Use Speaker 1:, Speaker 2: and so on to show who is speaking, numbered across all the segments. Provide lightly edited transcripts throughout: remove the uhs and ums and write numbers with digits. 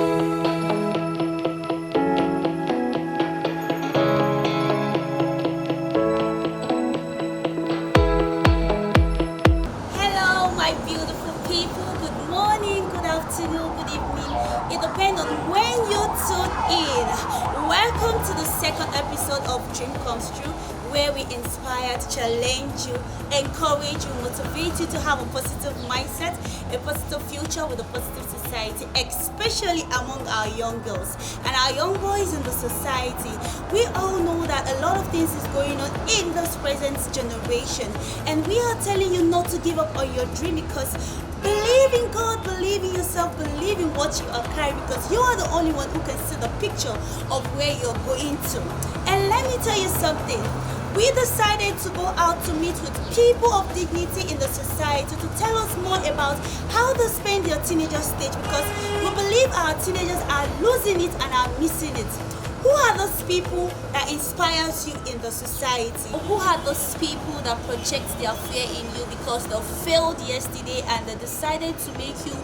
Speaker 1: Hello, my beautiful people. Good morning, good afternoon, good evening. It depends on when you tune in. Welcome to the second episode of Dream Comes True, where we inspire, challenge you, encourage you, motivate you to have a positive mindset, a positive future with a positive society, especially among our young girls and our young boys in the society. We all know that a lot of things is going on in this present generation, and we are telling you not to give up on your dream because believe in God, believe in yourself, believe in what you are carrying because you are the only one who can see the picture of where you're going to. And let me tell you something. We decided to go out to meet with people of dignity in the society to tell us more about how they spend their teenager stage because we believe our teenagers are losing it and are missing it. Who are those people that inspires you in the society? Who are those people that project their fear in you because they failed yesterday and they decided to make you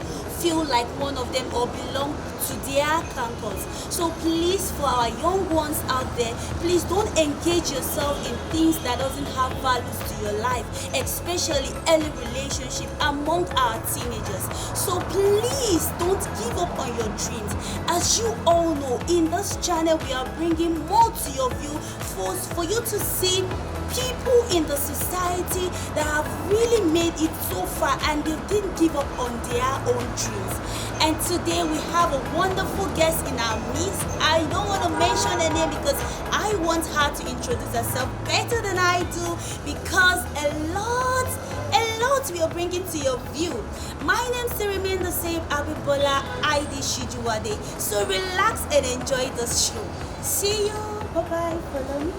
Speaker 1: feel like one of them or belong to their campus? So please, for our young ones out there, please don't engage yourself in things that doesn't have values to your life, especially early relationship among our teenagers. So please don't give up on your dreams. As you all know, in this channel we are bringing more to your view for you to see people in the society that have really made it so far and they didn't give up on their own dreams. And today we have a wonderful guest in our midst. I don't want to mention her name because I want her to introduce herself better than I do because a lot we are bringing to your view. My name still remains the same, Abibola ID Shijuwade. So relax and enjoy the show. See you. Bye-bye. Follow me.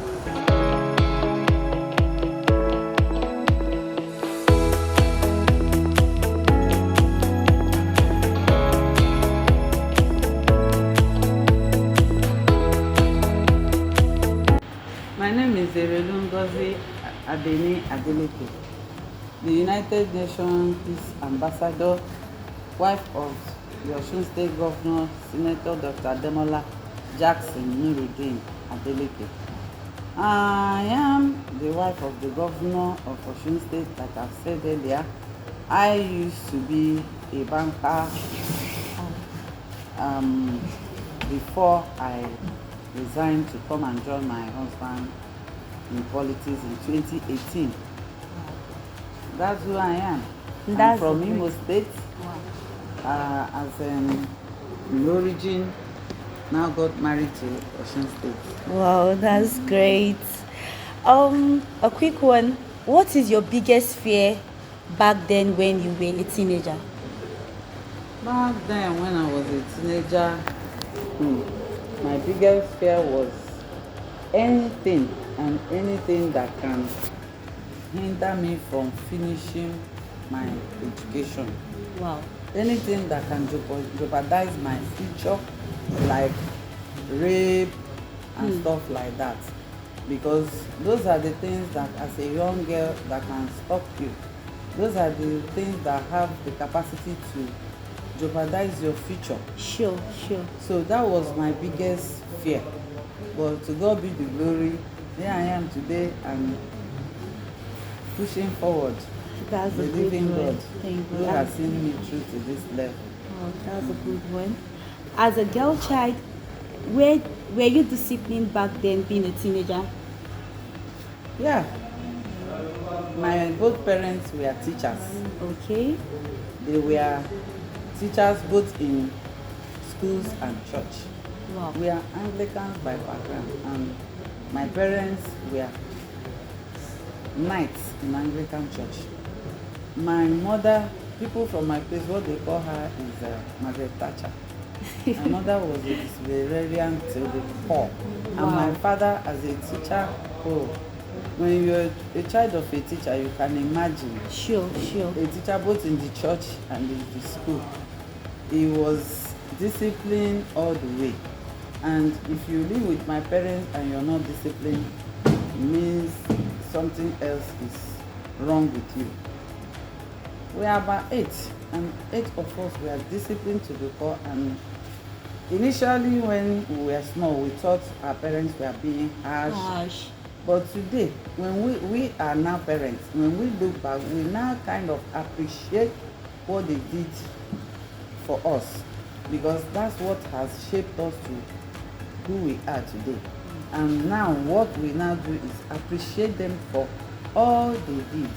Speaker 2: My name is Ngozi Adeni Adeleke, the United Nations Peace Ambassador, wife of the Osun State Governor, Senator Dr. Demola Jackson Nuruddin Adeleke. I am the wife of the Governor of Osun State, like I've said earlier. I used to be a banker before I resigned to come and join my husband in politics in 2018. That's who I am. I'm from Imo State. As in origin, now got married to Osun State.
Speaker 1: Wow, that's great. A quick one. What is your biggest fear back then when you were a teenager?
Speaker 2: Back then, when I was a teenager, my biggest fear was anything and anything that can hinder me from finishing my education.
Speaker 1: Wow.
Speaker 2: Anything that can jeopardize my future, like rape and stuff like that. Because those are the things that as a young girl that can stop you. Those are the things that have the capacity to jeopardize your future.
Speaker 1: Sure.
Speaker 2: So that was my biggest fear. But to God be the glory. Here I am today and pushing forward.
Speaker 1: That's a
Speaker 2: believing
Speaker 1: good one.
Speaker 2: God
Speaker 1: Thank
Speaker 2: who
Speaker 1: you.
Speaker 2: has seen me through to this level.
Speaker 1: Oh, that's a good one. As a girl child, were you disciplined back then being a teenager?
Speaker 2: Yeah. My both parents were teachers.
Speaker 1: Okay.
Speaker 2: They were teachers both in schools and church.
Speaker 1: Wow.
Speaker 2: We are Anglicans by background, and my parents were knights in Anglican church. My mother, people from my place, what they call her is Margaret Thatcher. My mother was a disciplinarian till the core. And my father as a teacher, when you're a child of a teacher, you can imagine.
Speaker 1: Sure.
Speaker 2: A teacher both in the church and in the school. He was disciplined all the way. And if you live with my parents and you're not disciplined, it means something else is wrong with you. We are about 8, and 8 of us were disciplined to the core, and Initially, when we were small, we thought our parents were being harsh.
Speaker 1: Gosh.
Speaker 2: But today, when we are now parents, when we look back, we now kind of appreciate what they did for us, because that's what has shaped us to who we are today. And now what we now do is appreciate them for all they did,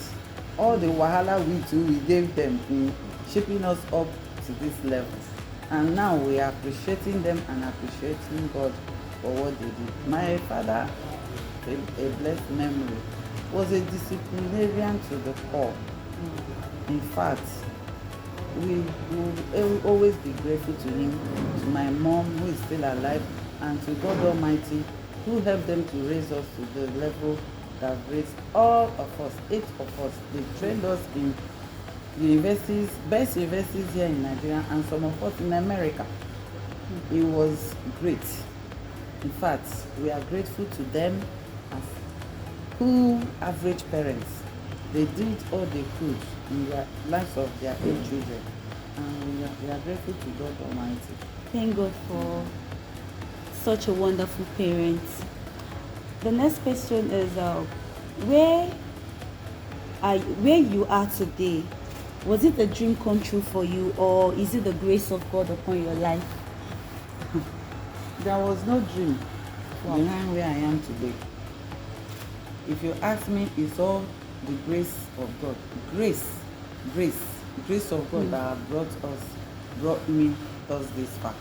Speaker 2: all the wahala we gave them in shaping us up to this level. And now we are appreciating them and appreciating God for what they did. My father, a blessed memory, was a disciplinarian to the core. In fact, we will always be grateful to him, to my mom who is still alive, and to God Almighty who helped them to raise us to the level that raised all of us, 8 of us. They trained us in universities, best universities here in Nigeria, and some of us in America. It was great. In fact, we are grateful to them as who average parents. They did all they could in the lives of their 8 children, and we are grateful to God Almighty.
Speaker 1: Thank God for such a wonderful parent. The next question is, where you are today, was it a dream come true for you, or is it the grace of God upon your life?
Speaker 2: There was no dream behind where I am today. If you ask me, it's all the grace of God. Grace of God that brought me thus this far.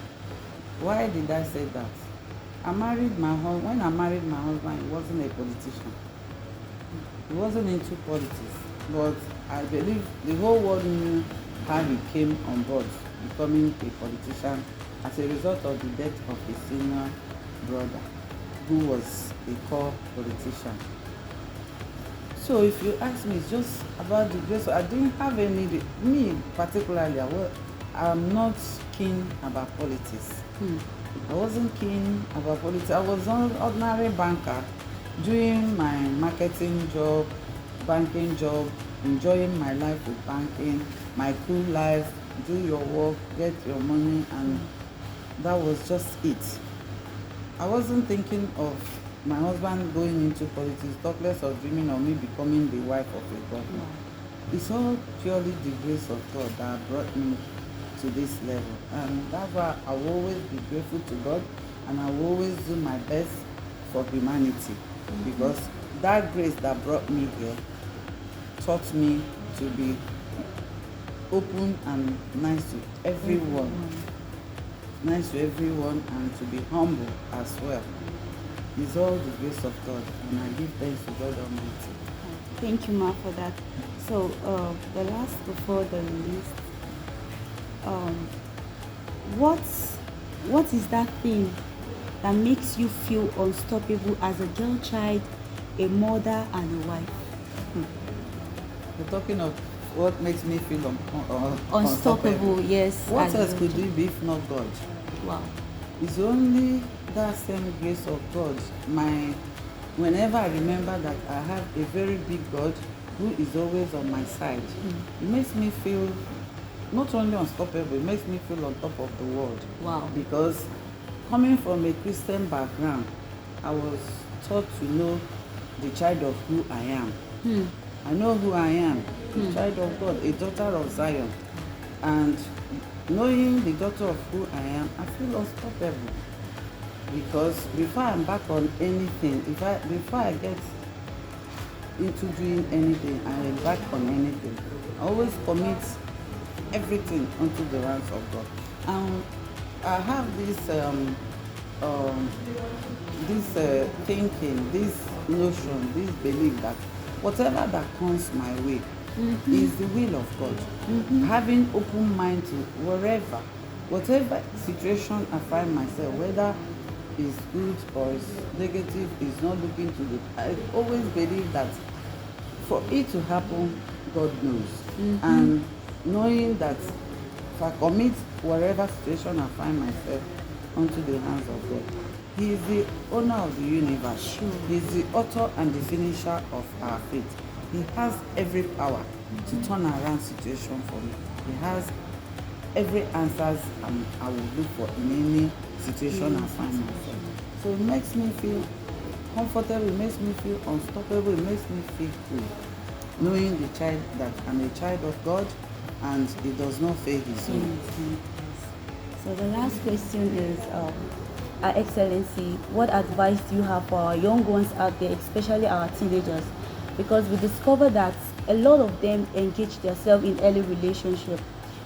Speaker 2: Why did I say that? When I married my husband, he wasn't a politician. He wasn't into politics, but I believe the whole world knew how he came on board becoming a politician as a result of the death of his senior brother, who was a core politician. So if you ask me, it's just about the grace. I didn't have me particularly, I'm not keen about politics. I wasn't keen about politics. I was an ordinary banker doing my marketing job, banking job, enjoying my life with banking, my cool life, do your work, get your money, and that was just it. I wasn't thinking of my husband going into politics, talk less of dreaming of me becoming the wife of a governor. It's all purely the grace of God that brought me to this level, and that's why I will always be grateful to God, and I will always do my best for humanity, because that grace that brought me here taught me to be open and nice to everyone, and to be humble as well. It's all the grace of God, and I give thanks to God Almighty.
Speaker 1: Thank you, Ma, for that. So, the last before the least, what is that thing that makes you feel unstoppable as a girl child, a mother, and a wife?
Speaker 2: You're talking of what makes me feel
Speaker 1: Unstoppable, yes.
Speaker 2: What else could it be if not God?
Speaker 1: Wow.
Speaker 2: It's only that same grace of God. Whenever I remember that I have a very big God who is always on my side, it makes me feel not only unstoppable, it makes me feel on top of the world.
Speaker 1: Wow.
Speaker 2: Because coming from a Christian background, I was taught to know the child of who I am. I know who I am, a child of God, a daughter of Zion. And knowing the daughter of who I am, I feel unstoppable. Because before I embark on anything, before I get into doing anything, I embark on anything, I always commit everything unto the hands of God. And I have this thinking, this notion, this belief that whatever that comes my way is the will of God. Having open mind to whatever situation I find myself, whether it's good or it's negative, is not looking to the. I always believe that for it to happen, God knows. And knowing that if I commit whatever situation I find myself onto the hands of God, He is the owner of the universe.
Speaker 1: Sure.
Speaker 2: He is the author and the finisher of our faith. He has every power to turn around situation for me. He has every answers I will look for in any situation I find myself. So it makes me feel comfortable, it makes me feel unstoppable, it makes me feel cool, knowing the child that I'm a child of God and he does not fail his own.
Speaker 3: So the last question is, Our Excellency, what advice do you have for our young ones out there, especially our teenagers? Because we discover that a lot of them engage themselves in early relationship,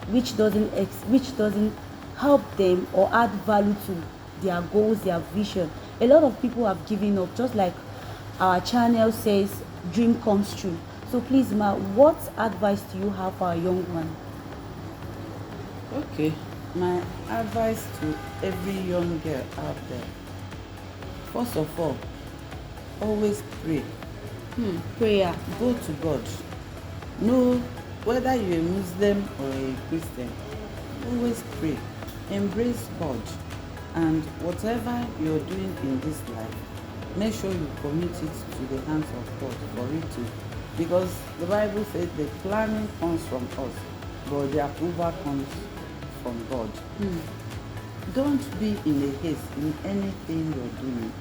Speaker 3: which doesn't help them or add value to their goals, their vision. A lot of people have given up, just like our channel says, dream comes true. So please, Ma, what advice do you have for our young one?
Speaker 2: Okay, my advice to every young girl out there, first of all, always pray.
Speaker 3: Prayer.
Speaker 2: Go to God. No, whether you're a Muslim or a Christian, always pray. Embrace God. And whatever you're doing in this life, make sure you commit it to the hands of God for it to. Because the Bible says the planning comes from us, but the approval comes from God. Don't be in a haste in anything you're doing.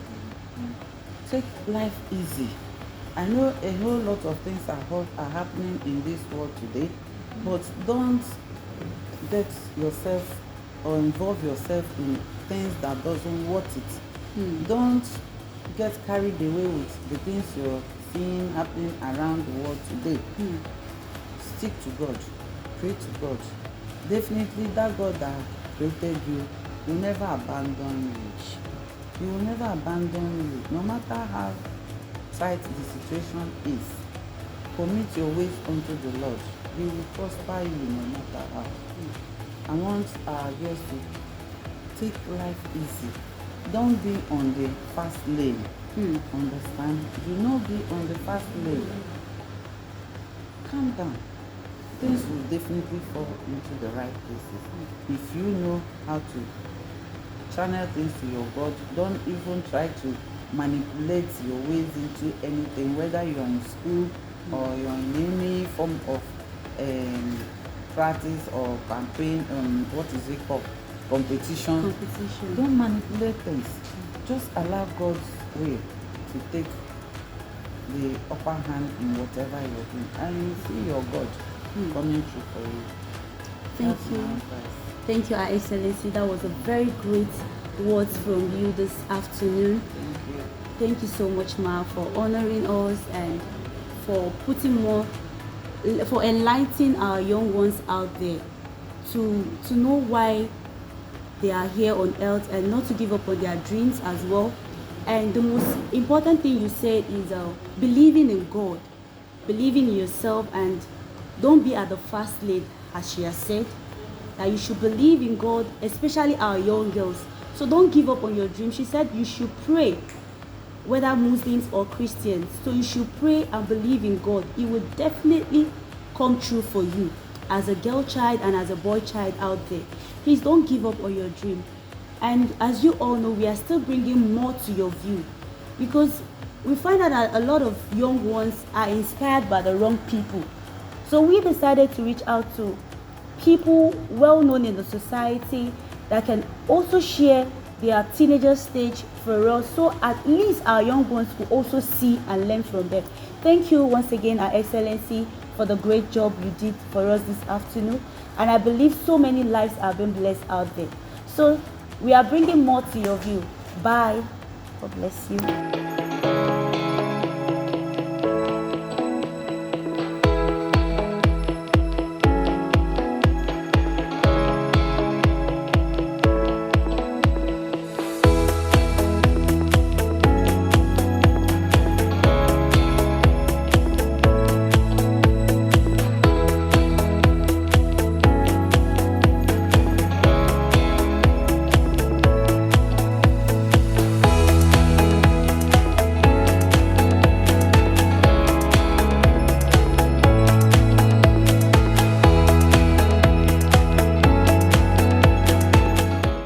Speaker 2: Take life easy. I know a whole lot of things are happening in this world today, but don't get yourself or involve yourself in things that doesn't worth it. Don't get carried away with the things you're seeing happening around the world today. Stick to God. Pray to God. Definitely that God that created you will never abandon you. He will never abandon you, no matter how tight the situation is. Commit your ways unto the Lord. He will prosper you no matter how. I want our girls to take life easy. Don't be on the fast lane. Understand? Do not be on the fast lane. Calm down. Things will definitely fall into the right places. If you know how to channel things to your God, don't even try to manipulate your ways into anything, whether you're in school or you're in any form of practice or campaign, what is it called? Competition. Don't manipulate things. Just allow God's way to take the upper hand in whatever you're doing, and you see your God coming through for you.
Speaker 3: Thank
Speaker 2: That's
Speaker 3: you.
Speaker 2: my advice.
Speaker 3: Thank you, Our Excellency. That was a very great words from you this afternoon.
Speaker 2: Thank you.
Speaker 3: Thank you so much, Ma, for honoring us and for for enlightening our young ones out there to know why they are here on earth and not to give up on their dreams as well. And the most important thing you said is believing in God, believing in yourself, and don't be at the fast lane, as she has said, that you should believe in God, especially our young girls. So don't give up on your dream. She said you should pray, whether Muslims or Christians. So you should pray and believe in God. It will definitely come true for you as a girl child and as a boy child out there. Please don't give up on your dream. And as you all know, we are still bringing more to your view, because we find out that a lot of young ones are inspired by the wrong people. So we decided to reach out to people well known in the society that can also share their teenager stage for us, so at least our young ones will also see and learn from them. Thank you once again, Our Excellency, for the great job you did for us this afternoon, and I believe so many lives are being blessed out there. So we are bringing more to your view. Bye. God bless you.